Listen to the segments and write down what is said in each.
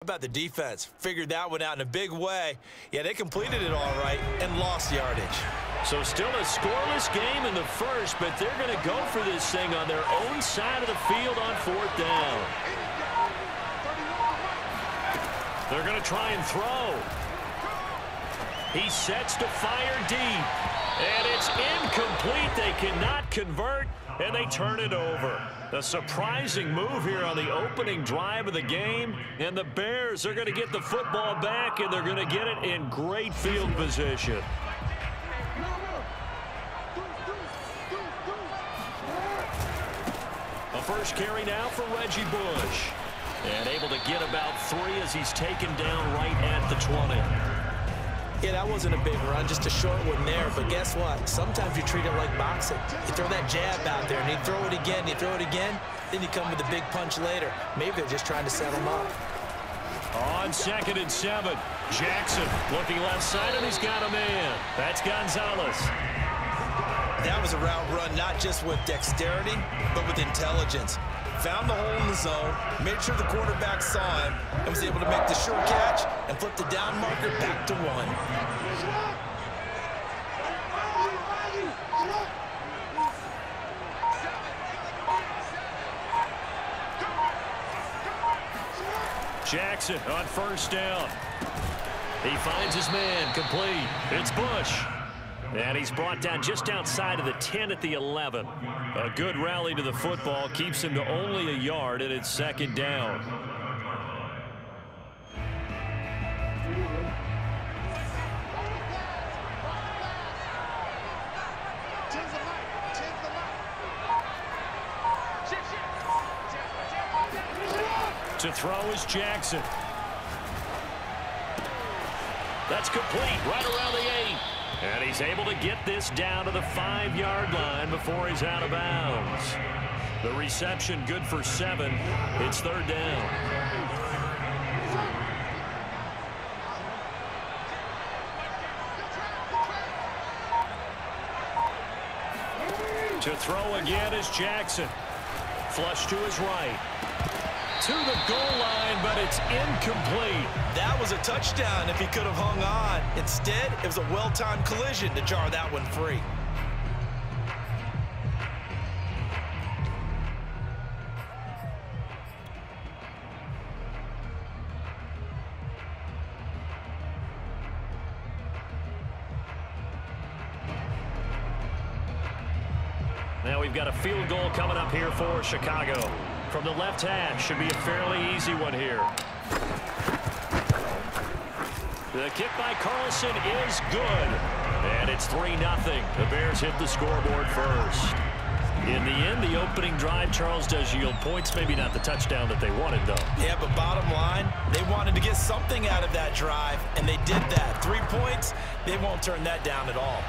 How about the defense? Figured that one out in a big way. Yeah, they completed it all right and lost yardage. So still a scoreless game in the first, but they're going to go for this thing on their own side of the field on 4th down. They're going to try and throw. He sets to fire deep. And it's incomplete. They cannot convert, and they turn it over. A surprising move here on the opening drive of the game, and the Bears are going to get the football back, and they're going to get it in great field position. A first carry now for Reggie Bush. And able to get about 3 as he's taken down right at the 20. Yeah, that wasn't a big run, just a short one there. But guess what? Sometimes you treat it like boxing. You throw that jab out there, and you throw it again, you throw it again, then you come with a big punch later. Maybe they're just trying to set him up. On 2nd and 7, Jackson looking left side, and he's got a man. That's Gonzalez. That was a route run, not just with dexterity, but with intelligence. Found the hole in the zone, made sure the quarterback saw him, and was able to make the sure catch and flip the down marker back to 1. Jackson on 1st down. He finds his man, complete. It's Bush. And he's brought down just outside of the 10 at the 11. A good rally to the football keeps him to only a yard, and it's 2nd down. To throw is Jackson. That's complete right around the 8. And he's able to get this down to the 5-yard line before he's out of bounds. The reception good for 7. It's 3rd down. To throw again is Jackson. Flush to his right. To the goal line, but it's incomplete. That was a touchdown if he could have hung on. Instead, it was a well-timed collision to jar that one free. Now we've got a field goal coming up here for Chicago. From the left hash, should be a fairly easy one here. The kick by Carlson is good. And it's 3-0. The Bears hit the scoreboard first. In the end, the opening drive, Charles, does yield points. Maybe not the touchdown that they wanted, though. Yeah, but bottom line, they wanted to get something out of that drive, and they did that. 3 points, they won't turn that down at all.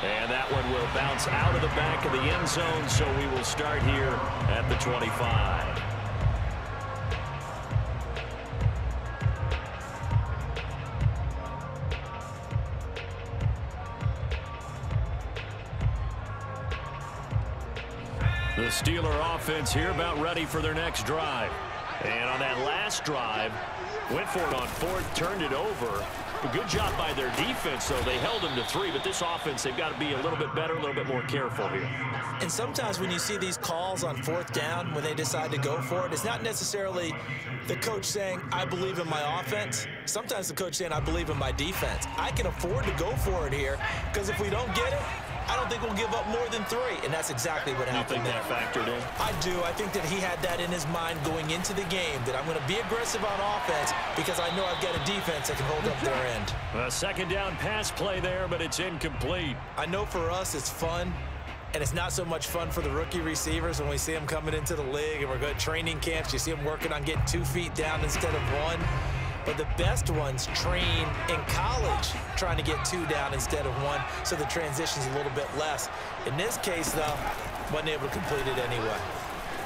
And that one will bounce out of the back of the end zone, so we will start here at the 25. The Steeler offense here about ready for their next drive. And on that last drive, went for it on 4th, turned it over. A good job by their defense, though. They held them to 3, but this offense, they've got to be a little bit better, a little bit more careful here. And sometimes when you see these calls on 4th down, when they decide to go for it, it's not necessarily the coach saying, I believe in my offense. Sometimes the coach saying, I believe in my defense. I can afford to go for it here, because if we don't get it, I don't think we'll give up more than 3, and that's exactly what happened there. You think that factored in? I do. I think that he had that in his mind going into the game, that I'm going to be aggressive on offense because I know I've got a defense that can hold up their end. A 2nd down pass play there, but it's incomplete. I know for us it's fun, and it's not so much fun for the rookie receivers when we see them coming into the league and we're going to training camps. You see them working on getting 2 feet down instead of 1. But the best ones train in college trying to get 2 down instead of 1, so the transition's a little bit less. In this case, though, wasn't able to complete it anyway.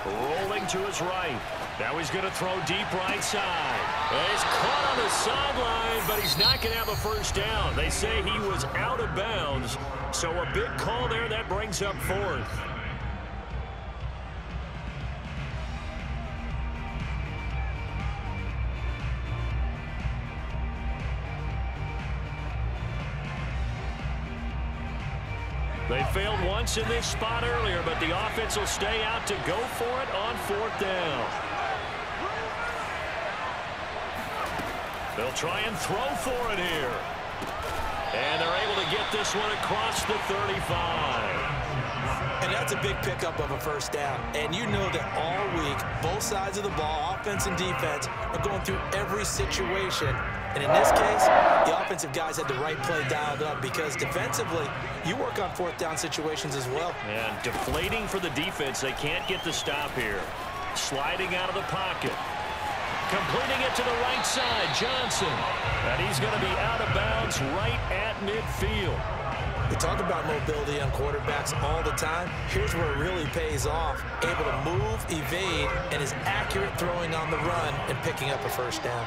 Rolling to his right. Now he's going to throw deep right side. And he's caught on the sideline, but he's not going to have a first down. They say he was out of bounds, so a big call there that brings up 4th. They failed once in this spot earlier, but the offense will stay out to go for it on 4th down. They'll try and throw for it here. And they're able to get this one across the 35. And that's a big pickup of a first down. And you know that all week, both sides of the ball, offense and defense, are going through every situation. And in this case, the offensive guys had the right play dialed up because defensively, you work on 4th down situations as well. And deflating for the defense. They can't get the stop here. Sliding out of the pocket. Completing it to the right side, Johnson. And he's going to be out of bounds right at midfield. We talk about mobility on quarterbacks all the time. Here's where it really pays off. Able to move, evade, and is accurate throwing on the run and picking up a first down.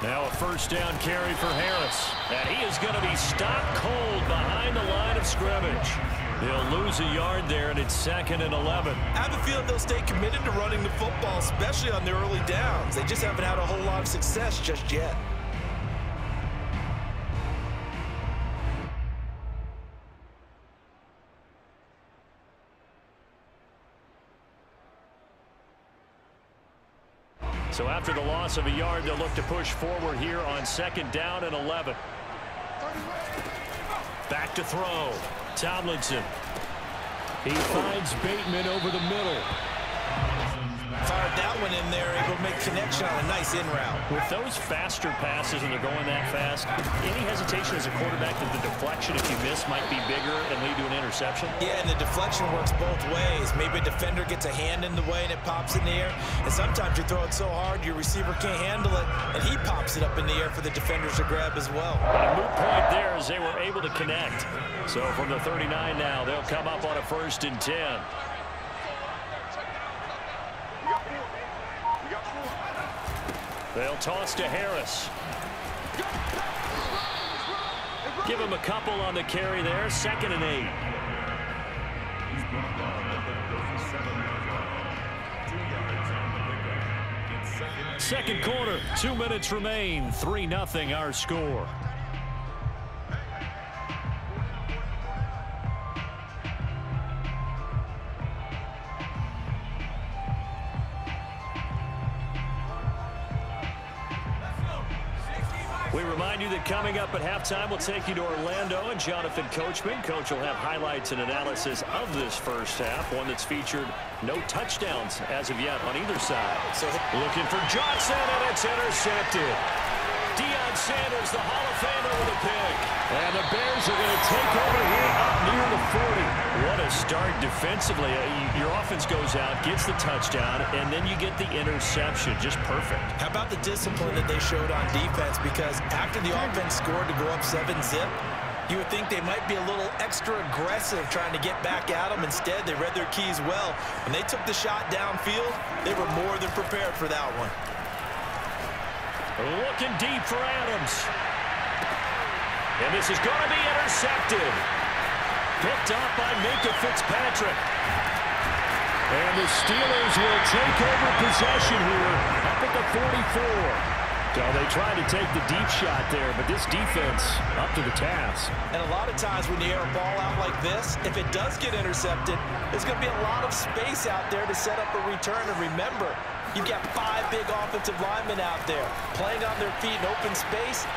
Now a first down carry for Harris. And he is going to be stopped cold behind the line of scrimmage. He'll lose a yard there, and it's 2nd and 11. I have a feeling they'll stay committed to running the football, especially on their early downs. They just haven't had a whole lot of success just yet. So after the loss of a yard, they'll look to push forward here on 2nd down and 11. Back to throw. Tomlinson. He finds Bateman over the middle. Fired that one in there, able to make connection on a nice in route. With those faster passes and they're going that fast, any hesitation as a quarterback that the deflection, if you miss, might be bigger and lead to an interception? Yeah, and the deflection works both ways. Maybe a defender gets a hand in the way and it pops in the air. And sometimes you throw it so hard your receiver can't handle it, and he pops it up in the air for the defenders to grab as well. And a moot point there as they were able to connect. So from the 39 now, they'll come up on a 1st and 10. They'll toss to Harris. Give him a couple on the carry there. 2nd and 8. Second quarter, 2 minutes remain. 3-0 our score. We remind you that coming up at halftime, we'll take you to Orlando and Jonathan Coachman. Coach will have highlights and analysis of this first half, one that's featured no touchdowns as of yet on either side. So looking for Johnson, and it's intercepted. Deion Sanders, the Hall of Famer, with a pick. And the Bears are going to take over here up near the 40. What a start defensively. Your offense goes out, gets the touchdown, and then you get the interception. Just perfect. How about the discipline that they showed on defense? Because after the offense scored to go up 7-zip, you would think they might be a little extra aggressive trying to get back at them. Instead, they read their keys well. When they took the shot downfield, they were more than prepared for that one. Looking deep for Adams. And this is going to be intercepted. Picked up by Minka Fitzpatrick. And the Steelers will take over possession here up at the 44. So they tried to take the deep shot there, but this defense up to the task. And a lot of times when you air a ball out like this, if it does get intercepted, there's going to be a lot of space out there to set up a return. And remember, you've got 5 big offensive linemen out there playing on their feet in open space.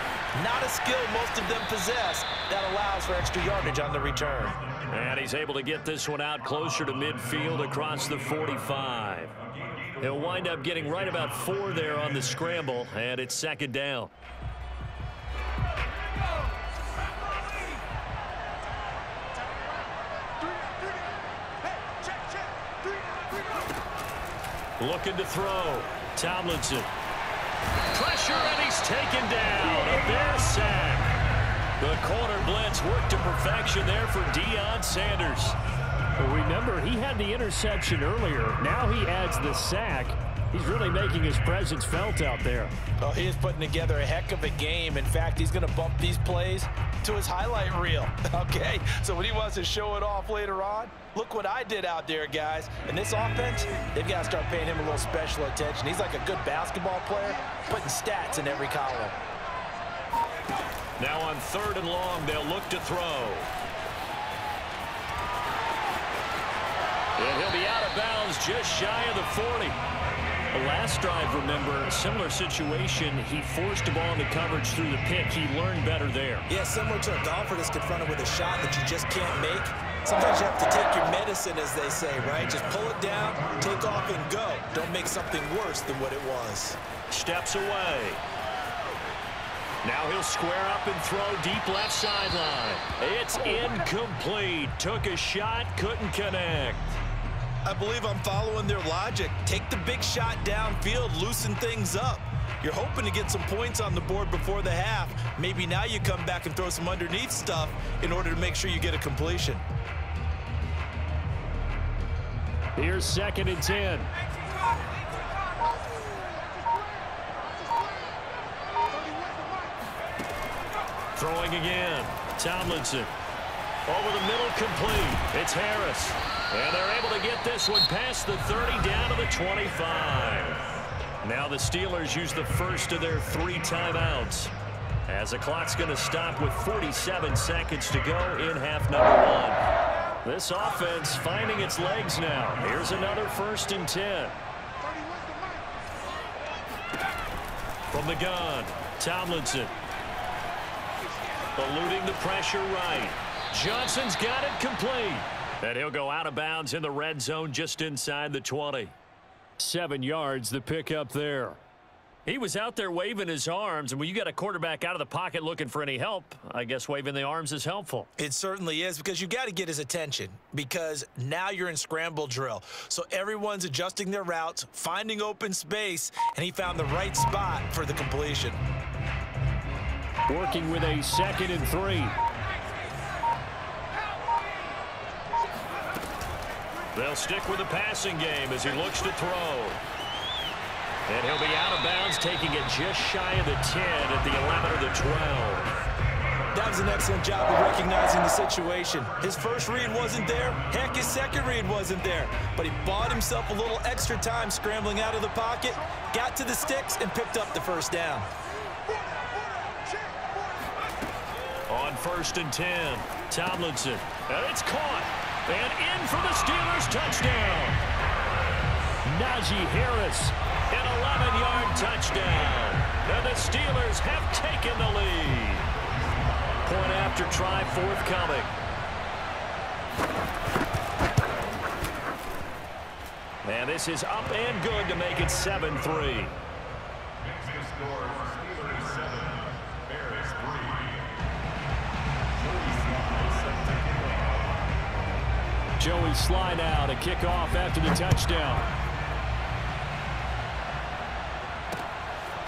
Not a skill most of them possess that allows for extra yardage on the return. And he's able to get this one out closer to midfield across the 45. He'll wind up getting right about 4 there on the scramble, and it's 2nd down. Looking to throw. Tomlinson. Pressure, and he's taken down. A Bear sack. The corner blitz worked to perfection there for Deion Sanders. Remember, he had the interception earlier. Now he adds the sack. He's really making his presence felt out there. Oh, he is putting together a heck of a game. In fact, he's going to bump these plays to his highlight reel. Okay, so when he wants to show it off later on, look what I did out there, guys. And this offense, they've got to start paying him a little special attention. He's like a good basketball player, putting stats in every column. Now on 3rd and long, they'll look to throw. And he'll be out of bounds just shy of the 40. The last drive, remember, similar situation. He forced the ball into coverage through the pick. He learned better there. Yeah, similar to a golfer that's confronted with a shot that you just can't make. Sometimes you have to take your medicine, as they say, right? Just pull it down, take off, and go. Don't make something worse than what it was. Steps away. Now he'll square up and throw deep left sideline. It's incomplete. Took a shot, couldn't connect. I believe I'm following their logic. Take the big shot downfield, loosen things up. You're hoping to get some points on the board before the half. Maybe now you come back and throw some underneath stuff in order to make sure you get a completion. Here's 2nd and 10. Throwing again. Tomlinson. Over the middle, complete. It's Harris. And they're able to get this one past the 30 down to the 25. Now the Steelers use the first of their 3 timeouts, as the clock's going to stop with 47 seconds to go in half number 1. This offense finding its legs now. Here's another 1st and 10. From the gun, Tomlinson. Eluding the pressure right. Johnson's got it complete. And he'll go out of bounds in the red zone just inside the 20. 7 yards, the pickup there. He was out there waving his arms, and when you got a quarterback out of the pocket looking for any help, I guess waving the arms is helpful. It certainly is, because you got to get his attention, because now you're in scramble drill. So everyone's adjusting their routes, finding open space, and he found the right spot for the completion. Working with a 2nd and 3. They'll stick with the passing game as he looks to throw. And he'll be out of bounds, taking it just shy of the 10 at the 11 or the 12. That was an excellent job of recognizing the situation. His first read wasn't there. Heck, his second read wasn't there. But he bought himself a little extra time scrambling out of the pocket, got to the sticks, and picked up the 1st down. On 1st and 10, Tomlinson. And it's caught. And in for the Steelers' touchdown. Najee Harris, an 11-yard touchdown. And the Steelers have taken the lead. Point after try forthcoming. And this is up and good to make it 7-3. Joey Sly now to kick off after the touchdown.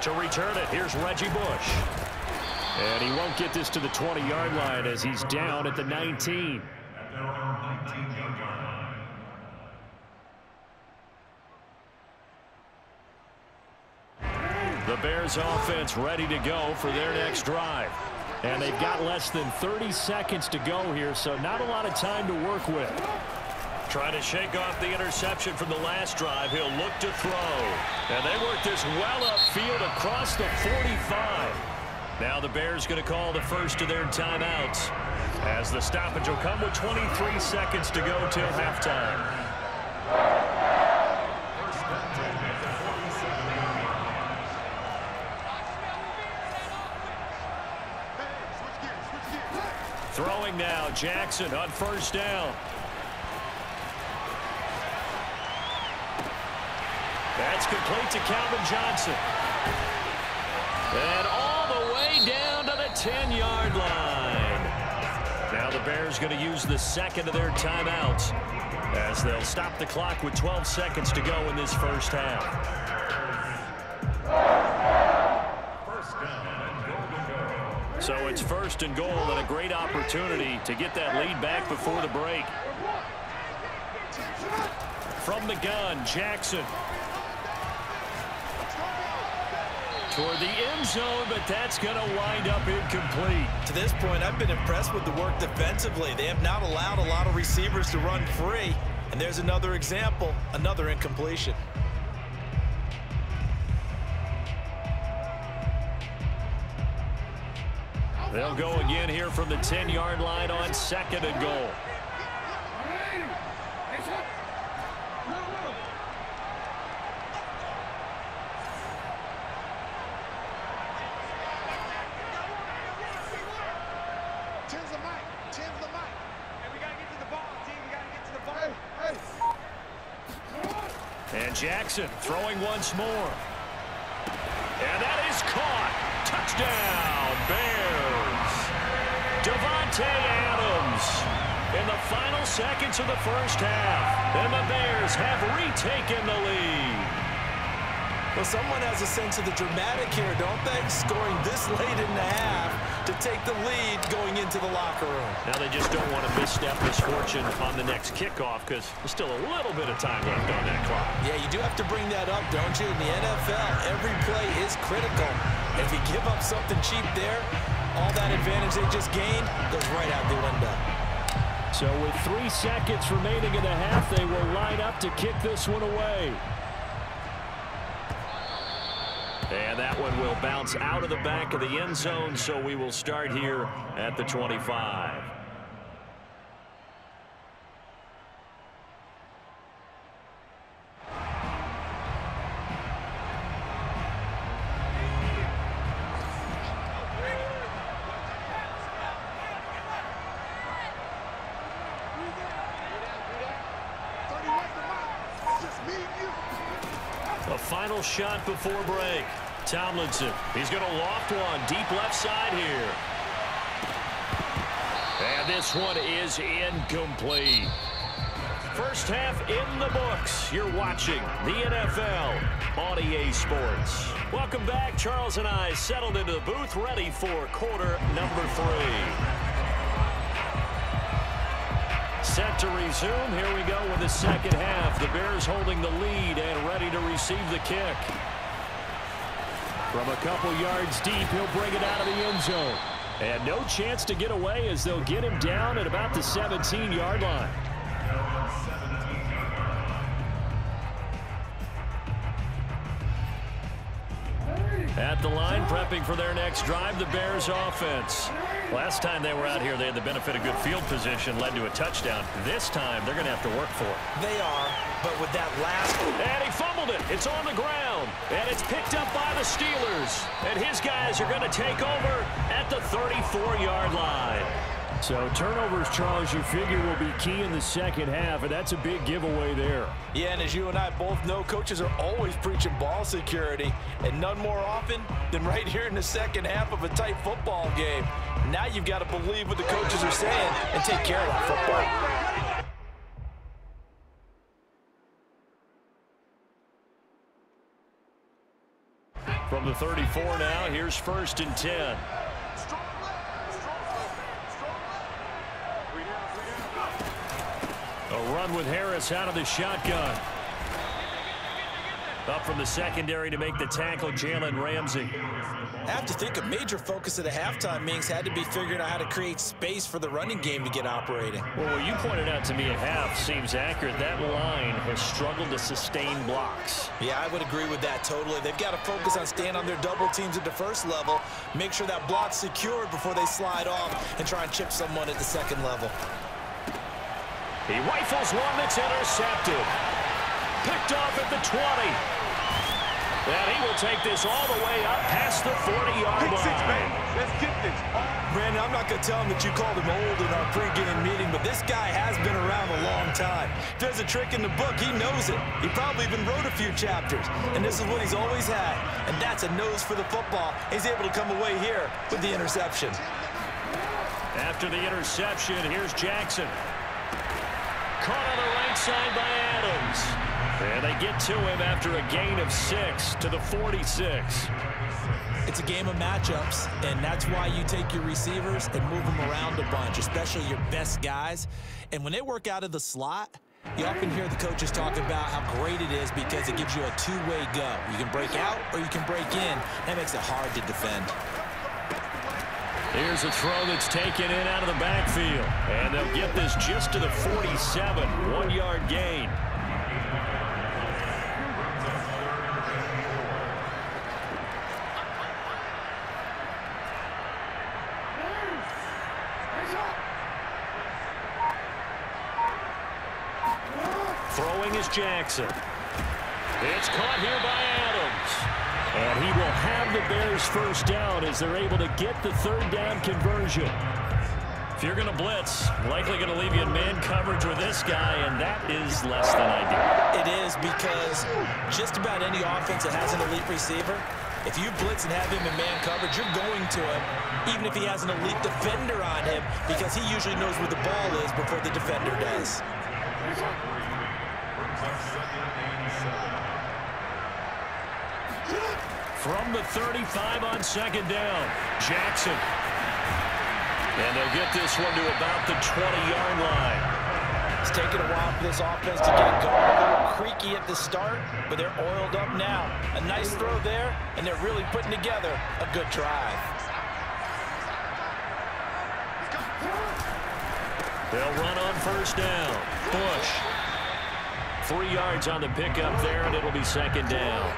To return it, here's Reggie Bush. And he won't get this to the 20-yard line as he's down at the 19. The Bears offense ready to go for their next drive. And they've got less than 30 seconds to go here, so not a lot of time to work with. Trying to shake off the interception from the last drive. He'll look to throw. And they work this well upfield across the 45. Now the Bears going to call the first of their timeouts, as the stoppage will come with 23 seconds to go till halftime. Throwing now, Jackson on 1st down. That's complete to Calvin Johnson. And all the way down to the 10-yard line. Now the Bears going to use the second of their timeouts, as they'll stop the clock with 12 seconds to go in this first half. So it's 1st and goal, and a great opportunity to get that lead back before the break. From the gun, Jackson. Toward the end zone, but that's going to wind up incomplete. To this point, I've been impressed with the work defensively. They have not allowed a lot of receivers to run free. And there's another example, another incompletion. They'll go again here from the 10-yard line on 2nd and goal. And Jackson throwing once more. And that is caught. Touchdown, Bears. Davante Adams in the final seconds of the first half. And the Bears have retaken the lead. Well, someone has a sense of the dramatic here, don't they? Scoring this late in the half to take the lead going into the locker room. Now they just don't want to misstep misfortune on the next kickoff because there's still a little bit of time left on that clock. Yeah, you do have to bring that up, don't you? In the NFL, every play is critical. If you give up something cheap there, all that advantage they just gained goes right out the window. So with 3 seconds remaining in the half, they will line up to kick this one away. And that one will bounce out of the back of the end zone, so we will start here at the 25. A final shot before break. Tomlinson, he's going to loft one deep left side here. And this one is incomplete. First half in the books. You're watching the NFL on EA Sports. Welcome back. Charles and I settled into the booth, ready for quarter number 3. Set to resume. Here we go with the second half. The Bears holding the lead and ready to receive the kick. From a couple yards deep, he'll bring it out of the end zone. And no chance to get away as they'll get him down at about the 17-yard line. At the line, prepping for their next drive, the Bears offense. Last time they were out here, they had the benefit of good field position, led to a touchdown. This time, they're going to have to work for it. They are, but with that last... And he fumbled it. It's on the ground. And it's picked up by the Steelers. And his guys are going to take over at the 34-yard line. So turnovers, Charles, you figure will be key in the second half, and that's a big giveaway there. Yeah, and as you and I both know, coaches are always preaching ball security, and none more often than right here in the second half of a tight football game. Now you've got to believe what the coaches are saying and take care of that football. From the 34 now, here's 1st and 10. A run with Harris out of the shotgun. Up from the secondary to make the tackle, Jalen Ramsey. I have to think a major focus of the halftime meetings had to be figuring out how to create space for the running game to get operating. Well, what you pointed out to me at half seems accurate. That line has struggled to sustain blocks. Yeah, I would agree with that totally. They've got to focus on staying on their double teams at the first level, make sure that block's secured before they slide off and try and chip someone at the second level. He rifles one that's intercepted. Picked off at the 20. And he will take this all the way up past the 40-yard line. Let's get this. Brandon, I'm not going to tell him that you called him old in our pregame meeting, but this guy has been around a long time. If there's a trick in the book, he knows it. He probably even wrote a few chapters, and this is what he's always had, and that's a nose for the football. He's able to come away here with the interception. After the interception, here's Jackson. Caught on the right side by Adams. And they get to him after a gain of 6 to the 46. It's a game of matchups, and that's why you take your receivers and move them around a bunch, especially your best guys. And when they work out of the slot, you often hear the coaches talk about how great it is because it gives you a two-way go. You can break out or you can break in. That makes it hard to defend. Here's a throw that's taken in out of the backfield. And they'll get this just to the 47, 1-yard gain. throwing is Jackson. It's caught here by Adams. And he will have the Bears first down as they're able to get the third down conversion. If you're going to blitz, likely going to leave you in man coverage with this guy, and that is less than ideal. It is, because just about any offense that has an elite receiver, if you blitz and have him in man coverage, you're going to him, even if he has an elite defender on him, because he usually knows where the ball is before the defender does. From the 35 on second down, Jackson. And they'll get this one to about the 20-yard line. It's taken a while for this offense to get going. A little creaky at the start, but they're oiled up now. A nice throw there, and they're really putting together a good drive. They'll run on first down. Bush. 3 yards on the pickup there, and it'll be second down.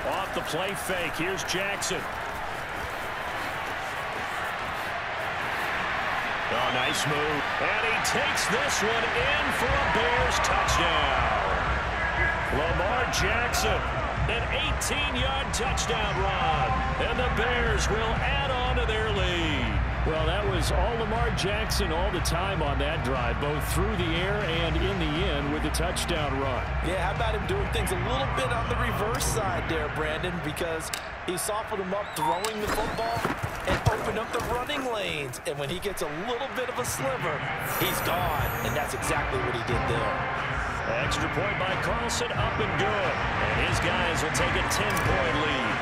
Off the play fake, here's Jackson. Oh, nice move. And he takes this one in for a Bears touchdown. Lamar Jackson, an 18-yard touchdown run. And the Bears will add on to their lead. Well, that was all Lamar Jackson all the time on that drive, both through the air and in the end with the touchdown run. Yeah, how about him doing things a little bit on the reverse side there, Brandon, because he softened him up throwing the football and opened up the running lanes. And when he gets a little bit of a sliver, he's gone. And that's exactly what he did there. Extra point by Carlson, up and good. And his guys will take a 10-point lead.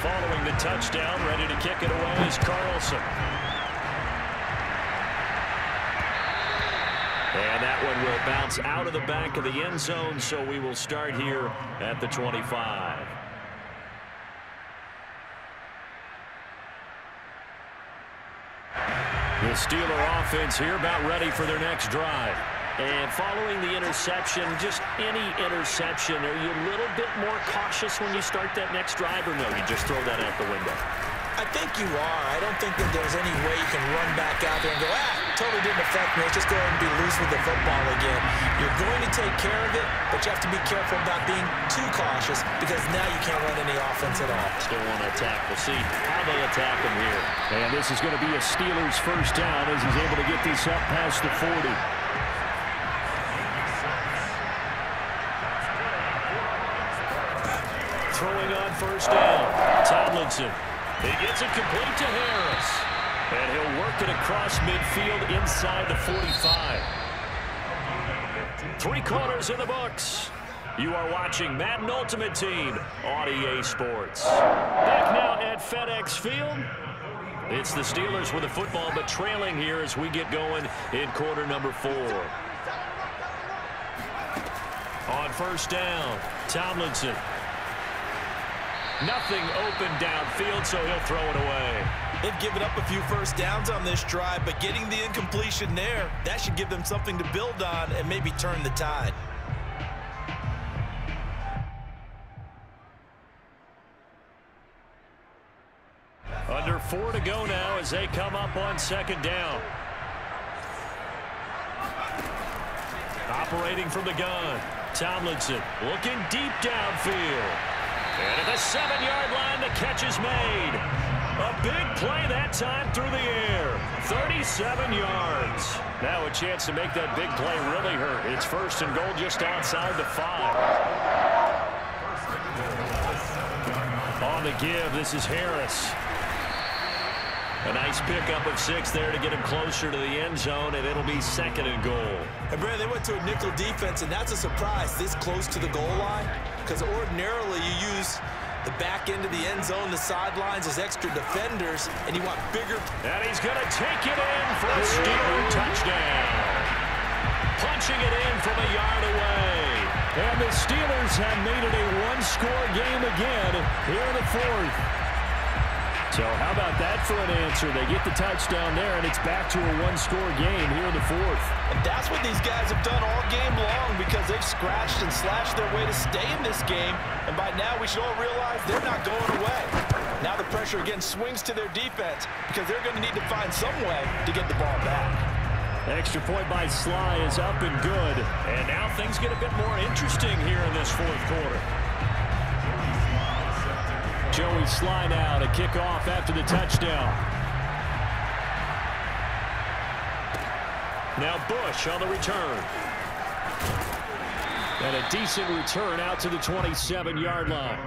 Following the touchdown, ready to kick it away is Carlson. And that one will bounce out of the back of the end zone, so we will start here at the 25. The Steeler offense here about ready for their next drive. And following the interception, just any interception, are you a little bit more cautious when you start that next drive, or no, you just throw that out the window? I think you are. I don't think that there's any way you can run back out there and go, totally didn't affect me. Let's just go ahead and be loose with the football again. You're going to take care of it, but you have to be careful about being too cautious, because now you can't run any offense at all. Still want to attack. We'll see how they attack him here. And this is going to be a Steelers first down as he's able to get this up past the 40. Throwing on first down, Tomlinson. He gets it complete to Harris. And he'll work it across midfield inside the 45. 3 quarters in the books. You are watching Madden Ultimate Team on EA Sports. Back now at FedEx Field. It's the Steelers with the football, but trailing here as we get going in quarter number 4. On first down, Tomlinson. Nothing open downfield, so he'll throw it away. They've given up a few first downs on this drive, but getting the incompletion there, that should give them something to build on and maybe turn the tide. Under 4 to go now as they come up on second down. Operating from the gun, Tomlinson looking deep downfield. And at the 7-yard line, the catch is made. A big play that time through the air. 37 yards. Now a chance to make that big play really hurt. It's first and goal just outside the 5. On the give, this is Harris. A nice pickup of 6 there to get him closer to the end zone, and it'll be second and goal. And, Brad, they went to a nickel defense, and that's a surprise this close to the goal line, because ordinarily you use the back end of the end zone, the sidelines as extra defenders, and you want bigger. And he's going to take it in for a Steeler touchdown. Punching it in from a yard away. And the Steelers have made it a one-score game again here in the 4th. So how about that for an answer? They get the touchdown there, and it's back to a one-score game here in the fourth. And that's what these guys have done all game long because they've scratched and slashed their way to stay in this game. And by now, we should all realize they're not going away. Now the pressure again swings to their defense because they're going to need to find some way to get the ball back. Extra point by Sly is up and good. And now things get a bit more interesting here in this fourth quarter. Joey Sly now to kick off after the touchdown. Now Bush on the return. And a decent return out to the 27-yard line.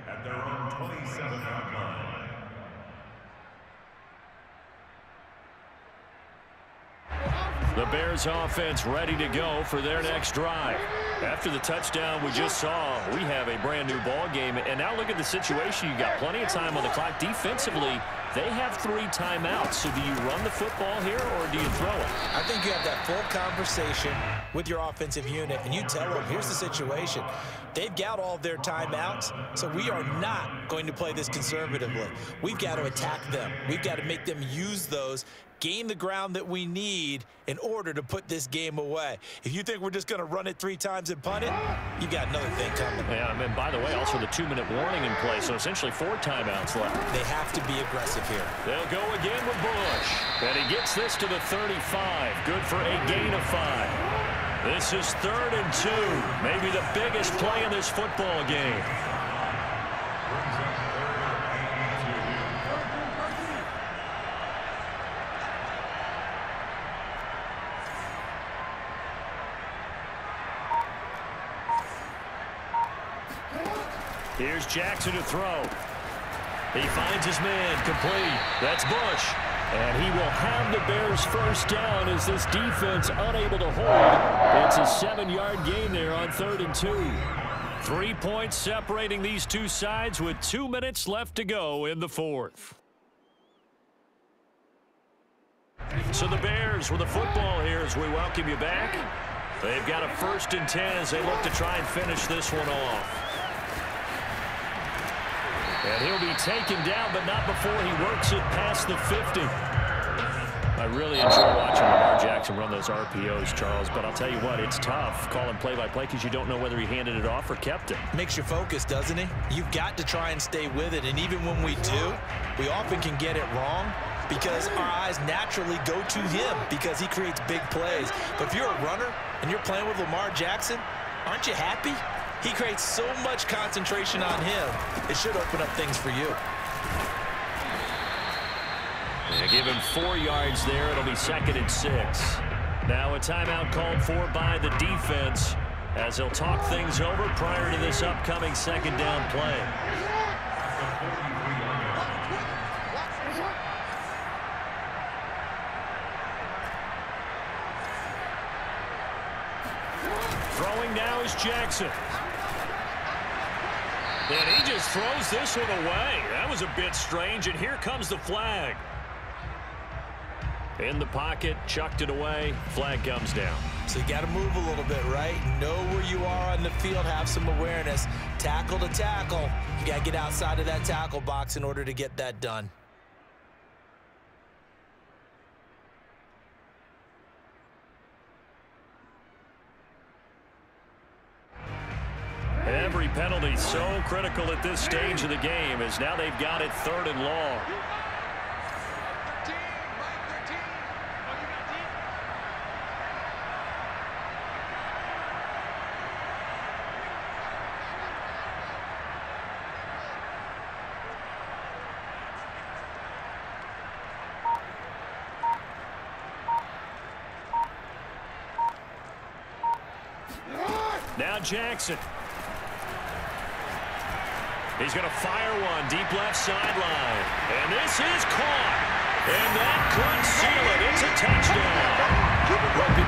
At their own 27-yard line. The Bears offense ready to go for their next drive. After the touchdown we just saw, we have a brand new ball game. And now look at the situation. You got plenty of time on the clock. Defensively, they have 3 timeouts. So do you run the football here or do you throw it? I think you have that full conversation with your offensive unit, and you tell them, here's the situation. They've got all of their timeouts, so we are not going to play this conservatively. We've got to attack them. We've got to make them use those, gain the ground that we need in order to put this game away. If you think we're just going to run it 3 times and punt it, you've got another thing coming. Yeah, and by the way, also the 2-minute warning in play, so essentially 4 timeouts left. They have to be aggressive here. They'll go again with Bush. And he gets this to the 35. Good for a gain of 5. This is 3rd and 2. Maybe the biggest play in this football game. Here's Jackson to throw. He finds his man, complete. That's Bush. And he will have the Bears first down as this defense unable to hold. It's a 7-yard gain there on 3rd and 2. 3 points separating these two sides with 2 minutes left to go in the fourth. So the Bears with the football here as we welcome you back. They've got a 1st and 10 as they look to try and finish this one off. And he'll be taken down, but not before he works it past the 50. I really enjoy watching Lamar Jackson run those RPOs, Charles, but I'll tell you what, it's tough calling play-by-play because you don't know whether he handed it off or kept it. Makes you focus, doesn't he? You've got to try and stay with it, and even when we do, we often can get it wrong because our eyes naturally go to him because he creates big plays. But if you're a runner and you're playing with Lamar Jackson, aren't you happy? He creates so much concentration on him, it should open up things for you. They give him 4 yards there. It'll be 2nd and 6. Now a timeout called for by the defense as they'll talk things over prior to this upcoming 2nd down play. Throwing now is Jackson. And he just throws this one away. That was a bit strange, and here comes the flag. In the pocket, chucked it away, flag comes down. So you got to move a little bit, right? Know where you are on the field, have some awareness. Tackle to tackle. You got to get outside of that tackle box in order to get that done. Every penalty so critical at this stage of the game as now they've got it 3rd and long. Now Jackson. He's going to fire one deep left sideline. And this is caught. And that could seal it. It's a touchdown. Rugby